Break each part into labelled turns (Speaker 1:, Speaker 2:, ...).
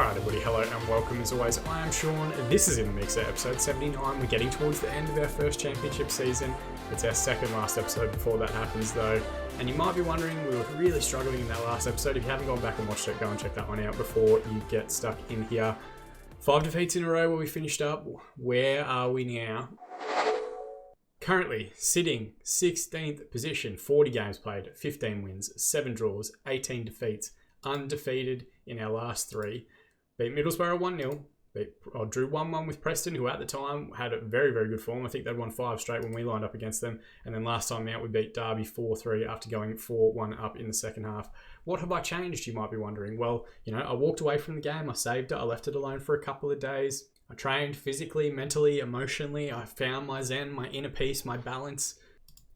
Speaker 1: Alright everybody, hello and welcome as always. I am Sean, this is In The Mixer, episode 79. We're getting towards the end of our first championship season. It's our second last episode before that happens though. And you might be wondering, we were really struggling in that last episode. If you haven't gone back and watched it, go and check that one out before you get stuck in here. 5 defeats in a row where we finished up. Where are we now? Currently sitting 16th position, 40 games played, 15 wins, 7 draws, 18 defeats, undefeated in our last 3. Beat Middlesbrough 1-0. Drew 1-1 with Preston, who at the time had a very, very good form. I think they'd won 5 straight when we lined up against them. And then last time out, we beat Derby 4-3 after going 4-1 up in the second half. What have I changed, you might be wondering? Well, I walked away from the game. I saved it. I left it alone for a couple of days. I trained physically, mentally, emotionally. I found my zen, my inner peace, my balance.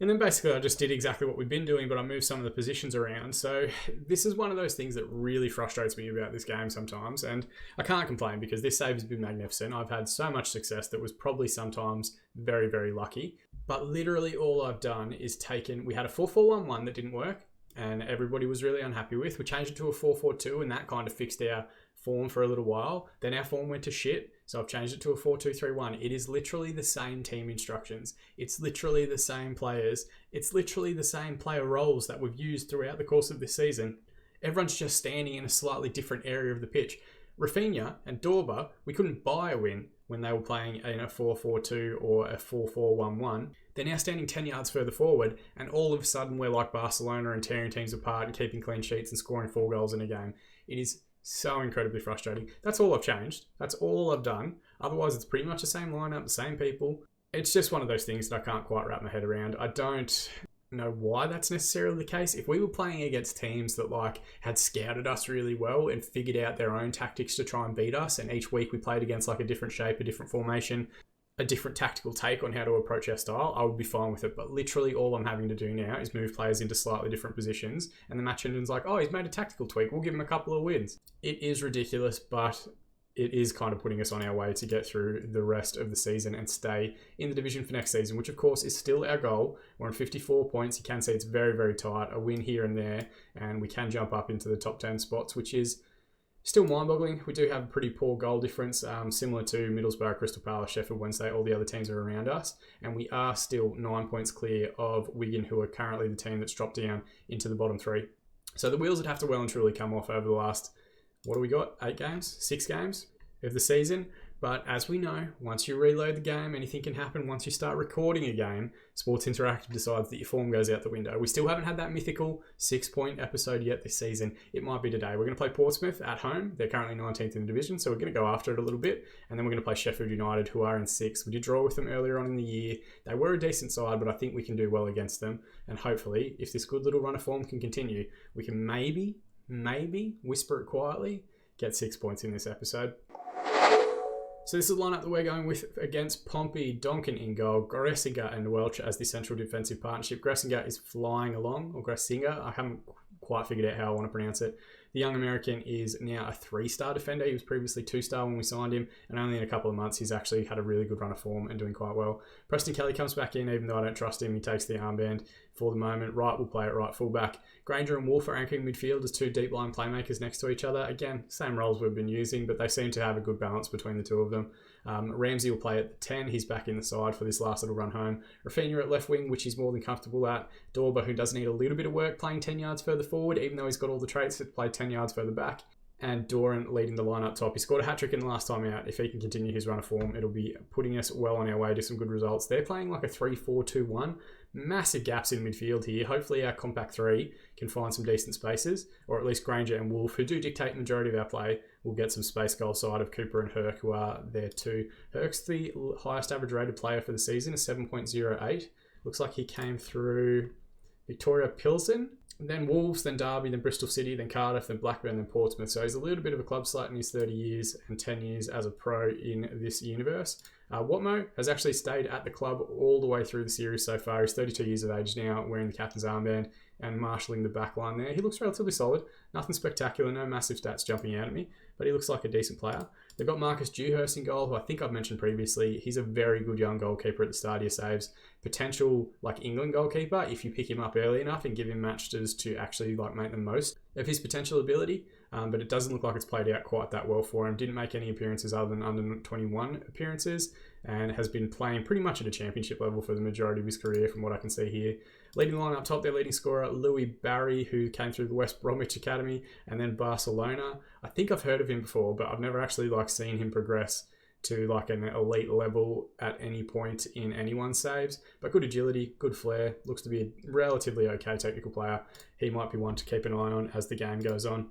Speaker 1: And then basically I just did exactly what we've been doing, but I moved some of the positions around. So this is one of those things that really frustrates me about this game sometimes. And I can't complain because this save has been magnificent. I've had so much success that was probably sometimes very, very lucky. But literally all I've done is we had a 4-4-1-1 that didn't work and everybody was really unhappy with. We changed it to a 4-4-2 and that kind of fixed our form for a little while. Then our form went to shit. So I've changed it to a 4-2-3-1. It is literally the same team instructions. It's literally the same players. It's literally the same player roles that we've used throughout the course of this season. Everyone's just standing in a slightly different area of the pitch. Rafinha and Dorba, we couldn't buy a win when they were playing in a 4-4-2 or a 4-4-1-1. They're now standing 10 yards further forward, and all of a sudden we're like Barcelona and tearing teams apart and keeping clean sheets and scoring 4 goals in a game. It is so incredibly frustrating. That's all I've changed. That's all I've done. Otherwise, it's pretty much the same lineup, the same people. It's just one of those things that I can't quite wrap my head around. I don't know why that's necessarily the case. If we were playing against teams that had scouted us really well and figured out their own tactics to try and beat us, and each week we played against a different shape, a different formation, a different tactical take on how to approach our style, I would be fine with it. But literally all I'm having to do now is move players into slightly different positions, and the match engine's like, oh, he's made a tactical tweak, we'll give him a couple of wins. It is ridiculous, but it is kind of putting us on our way to get through the rest of the season and stay in the division for next season, which of course is still our goal. We're on 54 points. You can see it's very, very tight. A win here and there, and we can jump up into the top 10 spots, which is still mind-boggling. We do have a pretty poor goal difference, similar to Middlesbrough, Crystal Palace, Sheffield Wednesday. All the other teams are around us, and we are still 9 points clear of Wigan, who are currently the team that's dropped down into the bottom 3. So the wheels would have to well and truly come off over the last, what do we got? 8 games? 6 games of the season. But as we know, once you reload the game, anything can happen. Once you start recording a game, Sports Interactive decides that your form goes out the window. We still haven't had that mythical 6-point episode yet this season. It might be today. We're going to play Portsmouth at home. They're currently 19th in the division, so we're going to go after it a little bit. And then we're going to play Sheffield United, who are in 6th. We did draw with them earlier on in the year. They were a decent side, but I think we can do well against them. And hopefully, if this good little run of form can continue, we can maybe, whisper it quietly, get 6 points in this episode. So this is the lineup that we're going with against Pompey, Donkin in goal, Gressinger and Welch as the central defensive partnership. Gressinger is flying along, or Gressinger, I haven't quite figured out how I want to pronounce it. The young American is now a 3-star defender. He was previously 2-star when we signed him, and only in a couple of months he's actually had a really good run of form and doing quite well. Preston Kelly comes back in, even though I don't trust him. He takes the armband for the moment. Wright will play at right fullback. Granger and Wolf are anchoring midfield as 2 deep line playmakers next to each other. Again, same roles we've been using, but they seem to have a good balance between the two of them. Ramsey will play at the 10. He's back in the side for this last little run home. Rafinha at left wing, which he's more than comfortable at. Dorba, who does need a little bit of work, playing 10 yards further forward, even though he's got all the traits to play 10 yards further back. And Doran leading the line up top. He scored a hat-trick in the last time out. If he can continue his run of form, it'll be putting us well on our way to some good results. They're playing like a 3-4-2-1. Massive gaps in midfield here. Hopefully our compact 3 can find some decent spaces, or at least Granger and Wolf, who do dictate the majority of our play, will get some space goal side of Cooper and Herc, who are there too. Herc's the highest average rated player for the season, a 7.08. Looks like he came through Victoria Pilsen, then Wolves, then Derby, then Bristol City, then Cardiff, then Blackburn, then Portsmouth. So he's a little bit of a club slut in his 30 years and 10 years as a pro in this universe. Watmo has actually stayed at the club all the way through the series so far. He's 32 years of age now, wearing the captain's armband and marshalling the back line there. He looks relatively solid. Nothing spectacular, no massive stats jumping out at me, but he looks like a decent player. They've got Marcus Dewhurst in goal, who I think I've mentioned previously. He's a very good young goalkeeper at the start of your saves. Potential England goalkeeper if you pick him up early enough and give him matches to actually make the most of his potential ability. but it doesn't look like it's played out quite that well for him. Didn't make any appearances other than under 21 appearances, and has been playing pretty much at a championship level for the majority of his career from what I can see here. Leading the line up top, their leading scorer, Louis Barry, who came through the West Bromwich Academy and then Barcelona. I think I've heard of him before, but I've never actually seen him progress to an elite level at any point in anyone's saves. But good agility, good flair, looks to be a relatively okay technical player. He might be one to keep an eye on as the game goes on.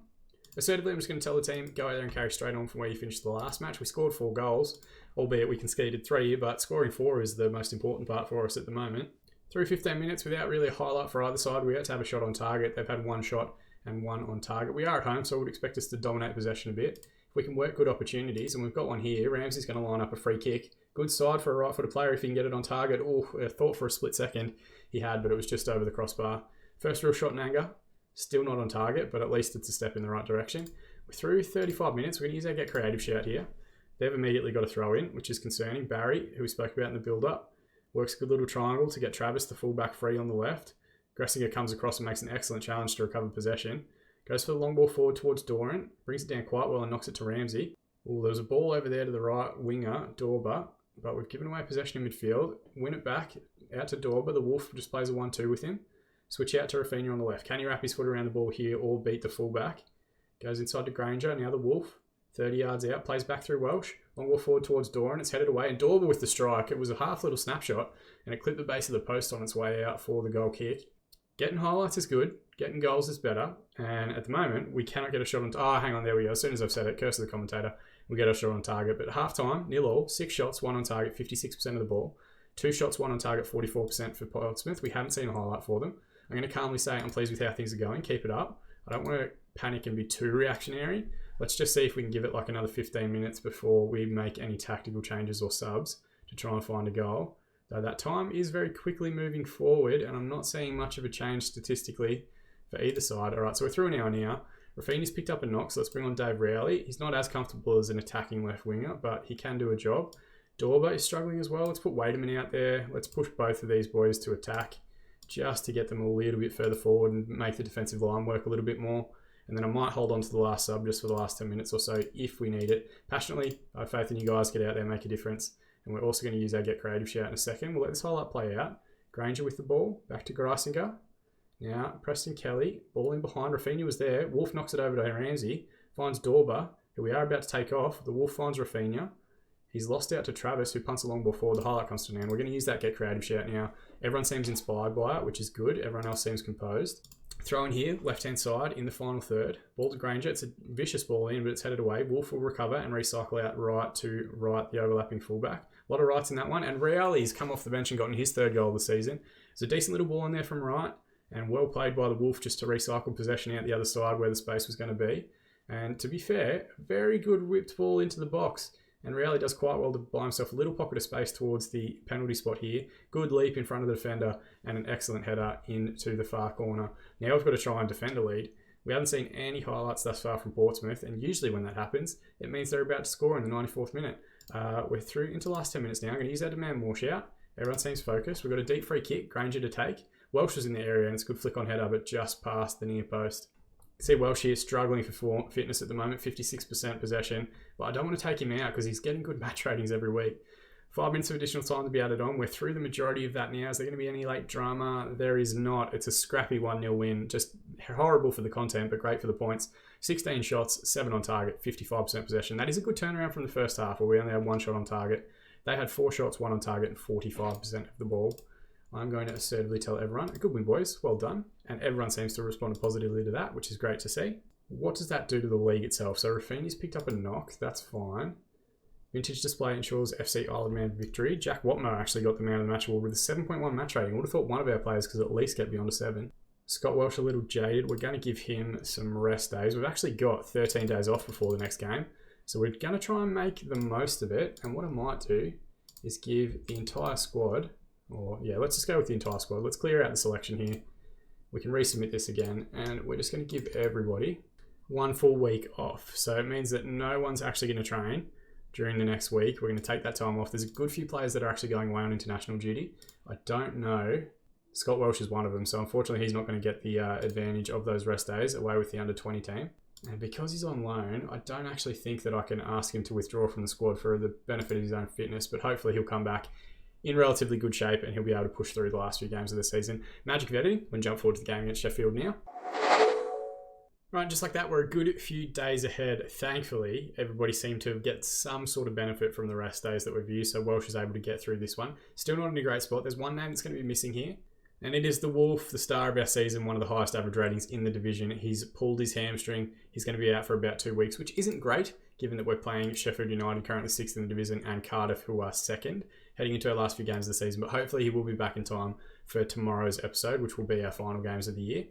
Speaker 1: Assertively, I'm just going to tell the team, go out there and carry straight on from where you finished the last match. We scored 4 goals, albeit we conceded 3, but scoring 4 is the most important part for us at the moment. Through 15 minutes without really a highlight for either side. We had to have a shot on target. They've had 1 shot and 1 on target. We are at home, so I would expect us to dominate possession a bit. If we can work good opportunities, and we've got one here, Ramsey's going to line up a free kick. Good side for a right-footed player if he can get it on target. Oh, I thought for a split second he had, but it was just over the crossbar. First real shot in anger. Still not on target, but at least it's a step in the right direction. We're through 35 minutes. We're going to use our get creative shout here. They've immediately got a throw in, which is concerning. Barry, who we spoke about in the build-up, works a good little triangle to get Travis, the fullback, free on the left. Gressinger comes across and makes an excellent challenge to recover possession. Goes for the long ball forward towards Doran. Brings it down quite well and knocks it to Ramsey. Oh, there was a ball over there to the right winger, Dorba, but we've given away possession in midfield. Win it back, out to Dorba. The Wolf just plays a 1-2 with him. Switch out to Rafinha on the left. Can he wrap his foot around the ball here or beat the fullback? Goes inside to Granger. Now the Wolf, 30 yards out, plays back through Welsh. Long ball forward towards Doran. It's headed away. And Dorba with the strike. It was a half little snapshot and it clipped the base of the post on its way out for the goal kick. Getting highlights is good. Getting goals is better. And at the moment, we cannot get a shot on... hang on, there we go. As soon as I've said it, curse of the commentator, we get a shot on target. But at half-time, 0-0, 6 shots, 1 on target, 56% of the ball. 2 shots, 1 on target, 44% for Portsmouth. We haven't seen a highlight for them. I'm going to calmly say I'm pleased with how things are going. Keep it up. I don't want to panic and be too reactionary. Let's just see if we can give it another 15 minutes before we make any tactical changes or subs to try and find a goal. Though that time is very quickly moving forward and I'm not seeing much of a change statistically for either side. All right, so we're through an hour now. Rafinha's picked up a knock, so let's bring on Dave Rowley. He's not as comfortable as an attacking left winger, but he can do a job. Dorba is struggling as well. Let's put Wademan out there. Let's push both of these boys to attack just to get them a little bit further forward and make the defensive line work a little bit more. And then I might hold on to the last sub just for the last 10 minutes or so if we need it. Passionately, I have faith in you guys. Get out there, make a difference. And we're also going to use our Get Creative shout in a second. We'll let this highlight play out. Granger with the ball. Back to Greisinger. Now, Preston Kelly. Ball in behind. Rafinha was there. Wolf knocks it over to Ramsey. Finds Dorba, who we are about to take off. The Wolf finds Rafinha. He's lost out to Travis, who punts a long ball forward. The highlight comes to an end. We're going to use that Get Creative shout now. Everyone seems inspired by it, which is good. Everyone else seems composed. Throw in here, left-hand side in the final third. Ball to Granger. It's a vicious ball in, but it's headed away. Wolf will recover and recycle out right to right, the overlapping fullback. A lot of rights in that one. And Rowley's come off the bench and gotten his 3rd goal of the season. There's a decent little ball in there from right and well played by the Wolf just to recycle possession out the other side where the space was going to be. And to be fair, very good whipped ball into the box. And Rowley does quite well to buy himself a little pocket of space towards the penalty spot here. Good leap in front of the defender and an excellent header into the far corner. Now we've got to try and defend a lead. We haven't seen any highlights thus far from Portsmouth, and usually when that happens, it means they're about to score in the 94th minute. We're through into the last 10 minutes now. I'm going to use our demand more shout. Everyone seems focused. We've got a deep free kick, Granger to take. Welsh was in the area and it's a good flick on header, but just past the near post. See Welsh here struggling for fitness at the moment, 56% possession, but I don't want to take him out because he's getting good match ratings every week. 5 minutes of additional time to be added on. We're through the majority of that now. Is there going to be any late drama? There is not. It's a scrappy 1-0 win. Just horrible for the content, but great for the points. 16 shots, 7 on target, 55% possession. That is a good turnaround from the first half where we only had 1 shot on target. They had 4 shots, 1 on target, and 45% of the ball. I'm going to assertively tell everyone, a good win, boys. Well done. And everyone seems to respond positively to that, which is great to see. What does that do to the league itself? So Rafinha's picked up a knock. That's fine. Vintage display ensures FC Isle of Man victory. Jack Watmo actually got the man of the match award with a 7.1 match rating. I would have thought one of our players could at least get beyond a 7. Scott Welsh a little jaded. We're going to give him some rest days. We've actually got 13 days off before the next game. So we're going to try and make the most of it. And what I might do is give the entire squad... let's just go with the entire squad. Let's clear out the selection here. We can resubmit this again, and we're just going to give everybody 1 full week off. So it means that no one's actually going to train during the next week. We're going to take that time off. There's a good few players that are actually going away on international duty. I don't know. Scott Welsh is one of them, so unfortunately he's not going to get the advantage of those rest days away with the under-20 team. And because he's on loan, I don't actually think that I can ask him to withdraw from the squad for the benefit of his own fitness, but hopefully he'll come back in relatively good shape and he'll be able to push through the last few games of the season. Magic of editing, we'll jump forward to the game against Sheffield now. Right, just like that, we're a good few days ahead. Thankfully, everybody seemed to get some sort of benefit from the rest days that we've used, so Welsh is able to get through this one. Still not in a great spot. There's one name that's going to be missing here, and it is the Wolf, the star of our season, one of the highest average ratings in the division. He's pulled his hamstring. He's going to be out for about 2 weeks, which isn't great, given that we're playing Sheffield United, currently 6th in the division, and Cardiff, who are 2nd, heading into our last few games of the season. But hopefully he will be back in time for tomorrow's episode, which will be our final games of the year.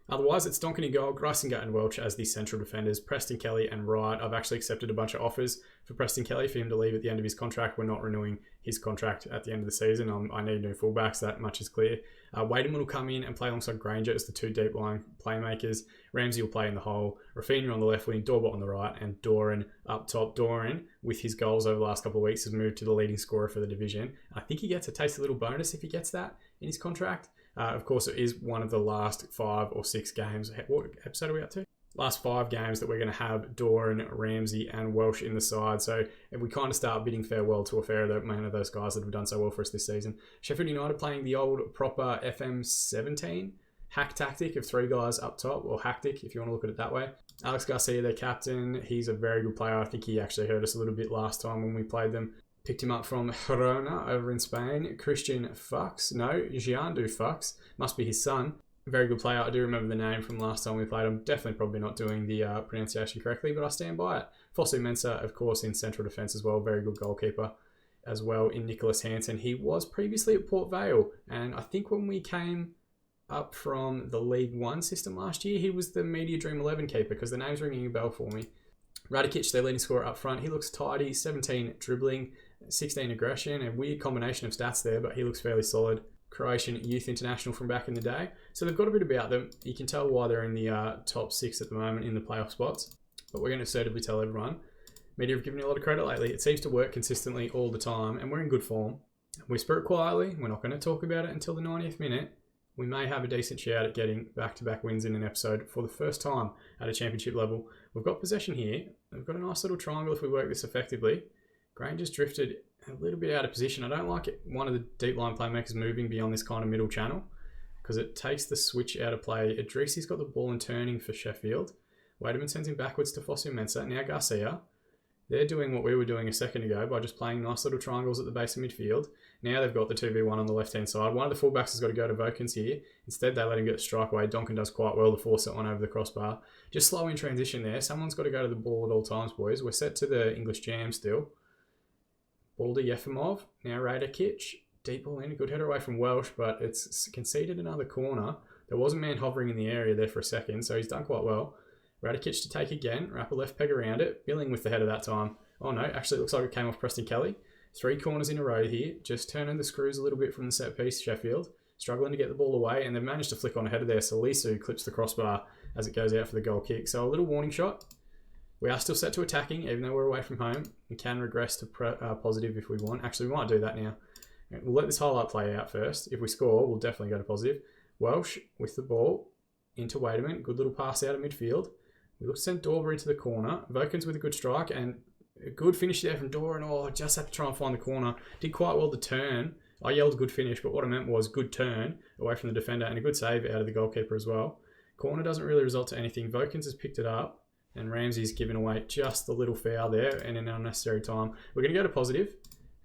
Speaker 1: Otherwise, it's Donkin in goal, Grisinga and Welch as the central defenders, Preston Kelly and Wright. I've actually accepted a bunch of offers for Preston Kelly for him to leave at the end of his contract. We're not renewing his contract at the end of the season. I need new fullbacks, that much is clear. Wademan will come in and play alongside Granger as the 2 deep line playmakers. Ramsey will play in the hole. Rafinha on the left wing, Dorbot on the right, and Doran up top. Doran, with his goals over the last couple of weeks, has moved to the leading scorer for the division. I think he gets a tasty little bonus if he gets that in his contract. Of course, it is one of the last 5 or 6 games. What episode are we up to? Last 5 games that we're going to have Doran, Ramsey, and Welsh in the side. So if we kind of start bidding farewell to a fair amount of those guys that have done so well for us this season. Sheffield United playing the old proper FM20 hack tactic of 3 guys up top, or hactic if you want to look at it that way. Alex Garcia, their captain, he's a very good player. I think he actually hurt us a little bit last time when we played them. Picked him up from Girona over in Spain. Christian Fuchs. No, Giandu Fuchs. Must be his son. Very good player. I do remember the name from last time we played him. Definitely probably not doing the pronunciation correctly, but I stand by it. Fosu Mensah, of course, in central defence as well. Very good goalkeeper as well in Nicholas Hansen. He was previously at Port Vale, and I think when we came up from the League One system last year, he was the Media Dream 11 keeper, because the name's ringing a bell for me. Radikic, their leading scorer up front. He looks tidy. 17 dribbling, 16 aggression. A weird combination of stats there, but he looks fairly solid. Croatian youth international from back in the day. So they've got a bit about them. You can tell why they're in the top 6 at the moment in the playoff spots. But we're going to assertively tell everyone. Media have given you a lot of credit lately. It seems to work consistently all the time, and we're in good form. Whisper it quietly. We're not going to talk about it until the 90th minute. We may have a decent shout at getting back-to-back wins in an episode for the first time at a championship level. We've got possession here. We've got a nice little triangle if we work this effectively. Granger's drifted a little bit out of position. I don't like it, one of the deep line playmakers moving beyond this kind of middle channel, because it takes the switch out of play. Idrisi's got the ball and turning for Sheffield. Wademan sends him backwards to Fosu Mensah. Now Garcia. They're doing what we were doing a second ago by just playing nice little triangles at the base of midfield. Now they've got the 2v1 on the left-hand side. One of the fullbacks has got to go to Vokins here. Instead, they let him get the strike away. Donkin does quite well to force that one over the crossbar. Just slow in transition there. Someone's got to go to the ball at all times, boys. We're set to the English jam still. Ball to Yefimov. Now Radikic. Deep ball in. Good header away from Welsh, but it's conceded another corner. There was a man hovering in the area there for a second, so he's done quite well. Radikic to take again. Wrap a left peg around it. Billing with the header that time. Oh no, actually it looks like it came off Preston Kelly. 3 corners in a row here. Just turning the screws a little bit from the set piece, Sheffield. Struggling to get the ball away, and they've managed to flick on a header there. So Lisu clips the crossbar as it goes out for the goal kick. So a little warning shot. We are still set to attacking, even though we're away from home. We can regress to positive if we want. Actually, we might do that now. We'll let this highlight play out first. If we score, we'll definitely go to positive. Welsh with the ball into Wademan. Good little pass out of midfield. We look to send Dorber into the corner. Vokins with a good strike, and a good finish there from Doran. Oh, I just had to try and find the corner. Did quite well to turn. I yelled good finish, but what I meant was good turn away from the defender and a good save out of the goalkeeper as well. Corner doesn't really result to anything. Vokins has picked it up, and Ramsey's given away just a little foul there and an unnecessary time. We're going to go to positive,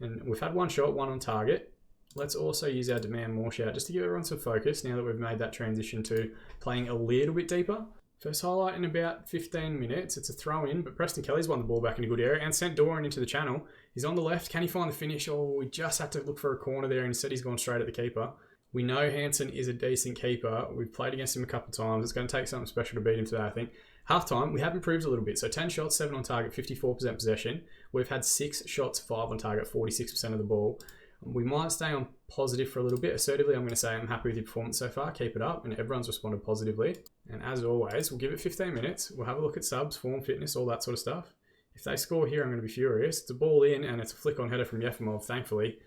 Speaker 1: and we've had 1 shot, 1 on target. Let's also use our demand more shout just to give everyone some focus now that we've made that transition to playing a little bit deeper. First highlight in about 15 minutes. It's a throw in, but Preston Kelly's won the ball back in a good area and sent Doran into the channel. He's on the left. Can he find the finish? Oh, we just had to look for a corner there, and instead he's gone straight at the keeper. We know Hansen is a decent keeper. We've played against him a couple of times. It's going to take something special to beat him today, I think. Half-time, we have improved a little bit. So 10 shots, 7 on target, 54% possession. We've had 6 shots, 5 on target, 46% of the ball. We might stay on positive for a little bit. Assertively, I'm going to say I'm happy with your performance so far. Keep it up, and everyone's responded positively. And as always, we'll give it 15 minutes. We'll have a look at subs, form, fitness, all that sort of stuff. If they score here, I'm going to be furious. It's a ball in, and it's a flick-on header from Yefimov, thankfully.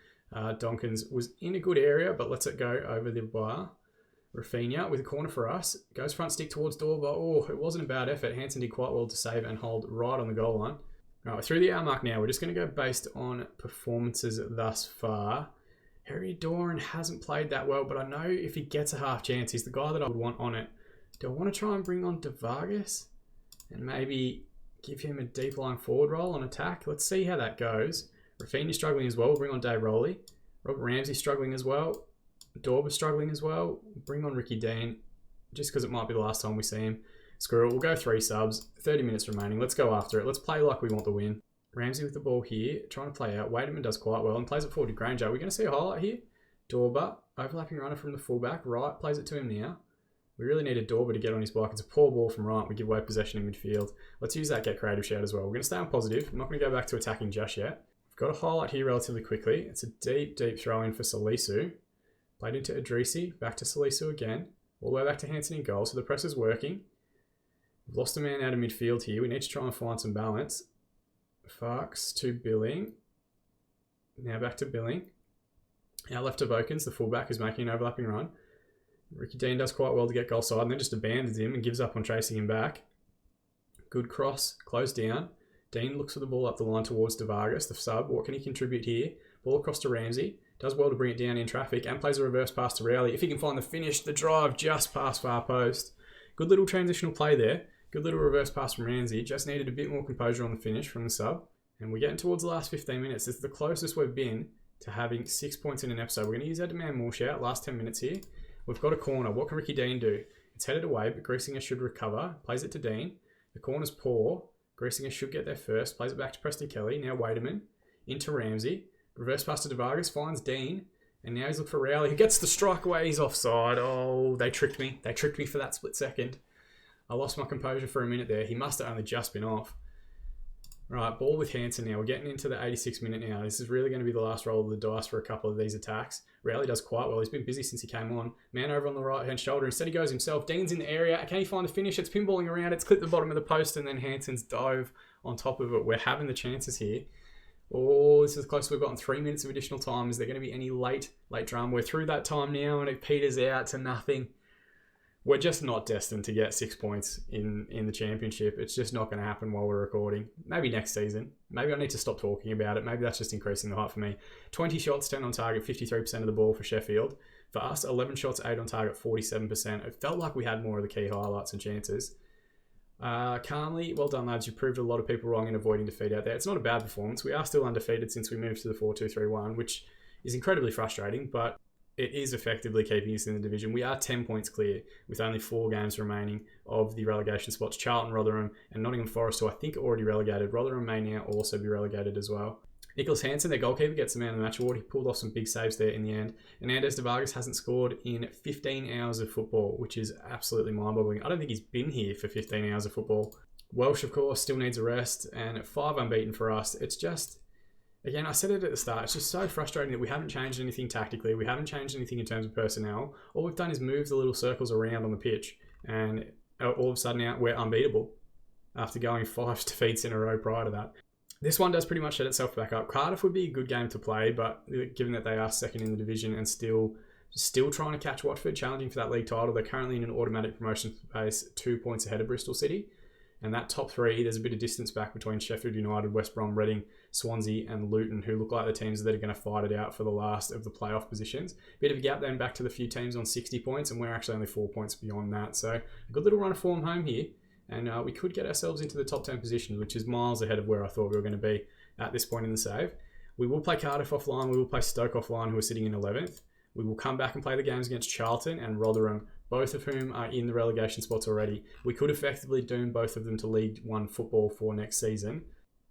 Speaker 1: Donkins was in a good area, but lets it go over the bar. Rafinha with a corner for us. Goes front stick towards Dorba. Oh, it wasn't a bad effort. Hansen did quite well to save and hold right on the goal line. All right, we're through the hour mark now. We're just going to go based on performances thus far. Harry Doran hasn't played that well, but I know if he gets a half chance, he's the guy that I would want on it. Do I want to try and bring on De Vargas and maybe give him a deep line forward role on attack? Let's see how that goes. Rafinha struggling as well. We'll bring on Dave Rowley. Robert Ramsey struggling as well. Dorba struggling as well. Bring on Ricky Dean just because it might be the last time we see him. Screw it. We'll go 3 subs. 30 minutes remaining. Let's go after it. Let's play like we want the win. Ramsey with the ball here. Trying to play out. Wademan does quite well and plays it forward to Granger. Are we going to see a highlight here? Dorba. Overlapping runner from the fullback. Right. Plays it to him now. We really needed Dorba to get on his bike. It's a poor ball from right. We give away possession in midfield. Let's use that get creative shout as well. We're going to stay on positive. I'm not going to go back to attacking just yet. We've got a highlight here relatively quickly. It's a deep, deep throw in for Salisu. Played into Idrisi, back to Salisu again. All the way back to Hansen in goal, so the press is working. We've lost a man out of midfield here. We need to try and find some balance. Farks to Billing. Now back to Billing. Now left to Vokins, the fullback, is making an overlapping run. Ricky Dean does quite well to get goal side and then just abandons him and gives up on chasing him back. Good cross, closed down. Dean looks for the ball up the line towards De Vargas, the sub. What can he contribute here? Ball across to Ramsey. Does well to bring it down in traffic and plays a reverse pass to Rowley. If he can find the finish, the drive just past far post. Good little transitional play there. Good little reverse pass from Ramsey. Just needed a bit more composure on the finish from the sub. And we're getting towards the last 15 minutes. This is the closest we've been to having 6 points in an episode. We're going to use our demand more shout. Last 10 minutes here. We've got a corner. What can Ricky Dean do? It's headed away, but Griesinger should recover. Plays it to Dean. The corner's poor. Griesinger should get there first. Plays it back to Preston Kelly. Now Wademan. Into Ramsey. Reverse pass to De Vargas. Finds Dean. And now he's looking for Rowley, who gets the strike away. He's offside. Oh, they tricked me. They tricked me for that split second. I lost my composure for a minute there. He must have only just been off. Right, ball with Hansen now. We're getting into the 86th minute now. This is really going to be the last roll of the dice for a couple of these attacks. Rowley does quite well. He's been busy since he came on. Man over on the right-hand shoulder. Instead he goes himself. Dean's in the area. Can he find the finish? It's pinballing around. It's clipped the bottom of the post and then Hansen's dove on top of it. We're having the chances here. Oh, this is close. We've gotten 3 minutes of additional time. Is there going to be any late drama? We're through that time now and it peters out to nothing. We're just not destined to get 6 points in the championship. It's just not going to happen while we're recording. Maybe next season. Maybe I need to stop talking about it. Maybe that's just increasing the hype for me. 20 shots, 10 on target, 53% of the ball for Sheffield. For us, 11 shots, 8 on target, 47%. It felt like we had more of the key highlights and chances. Calmly, well done lads, you proved a lot of people wrong in avoiding defeat out there. It's not a bad performance. We are still undefeated since we moved to the 4-2-3-1, which is incredibly frustrating, but it is effectively keeping us in the division. We are 10 points clear with only 4 games remaining of the relegation spots. Charlton, Rotherham and Nottingham Forest, who I think are already relegated. Rotherham may now also be relegated as well. Nicholas Hansen, their goalkeeper, gets the man of the match award. He pulled off some big saves there in the end. And Anders De Vargas hasn't scored in 15 hours of football, which is absolutely mind-boggling. I don't think he's been here for 15 hours of football. Welsh, of course, still needs a rest. And 5 unbeaten for us. It's just, again, I said it at the start, it's just so frustrating that we haven't changed anything tactically. We haven't changed anything in terms of personnel. All we've done is move the little circles around on the pitch. And all of a sudden now we're unbeatable after going 5 defeats in a row prior to that. This one does pretty much set itself back up. Cardiff would be a good game to play, but given that they are second in the division and still trying to catch Watford, challenging for that league title, they're currently in an automatic promotion pace, 2 points ahead of Bristol City. And that top 3, there's a bit of distance back between Sheffield United, West Brom, Reading, Swansea and Luton, who look like the teams that are going to fight it out for the last of the playoff positions. Bit of a gap then back to the few teams on 60 points, and we're actually only 4 points beyond that. So a good little run of form home here. And we could get ourselves into the top 10 positions, which is miles ahead of where I thought we were going to be at this point in the save. We will play Cardiff offline. We will play Stoke offline, who are sitting in 11th. We will come back and play the games against Charlton and Rotherham, both of whom are in the relegation spots already. We could effectively doom both of them to League One football for next season.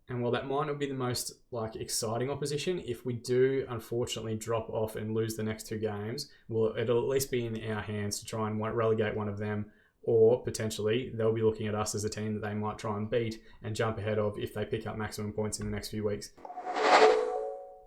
Speaker 1: And while that might not be the most exciting opposition, if we do unfortunately drop off and lose the next 2 games, it'll at least be in our hands to try and relegate one of them. Or potentially they'll be looking at us as a team that they might try and beat and jump ahead of if they pick up maximum points in the next few weeks.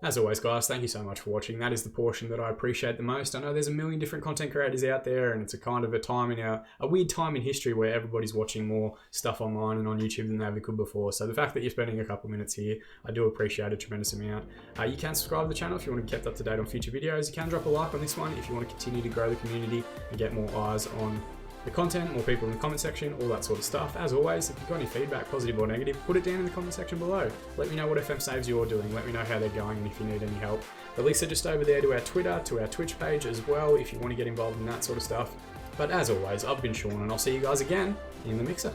Speaker 1: As always, guys, thank you so much for watching. That is the portion that I appreciate the most. I know there's a million different content creators out there, and it's a kind of a weird time in history where everybody's watching more stuff online and on YouTube than they ever could before. So the fact that you're spending a couple minutes here, I do appreciate a tremendous amount. You can subscribe to the channel if you want to be kept up to date on future videos. You can drop a like on this one if you want to continue to grow the community and get more eyes on the content, more people in the comment section, all that sort of stuff. As always, if you've got any feedback, positive or negative, put it down in the comment section below. Let me know what FM saves you're doing. Let me know how they're going and if you need any help. The links are just over there to our Twitter, to our Twitch page as well, if you want to get involved in that sort of stuff. But as always, I've been Sean, and I'll see you guys again in the mixer.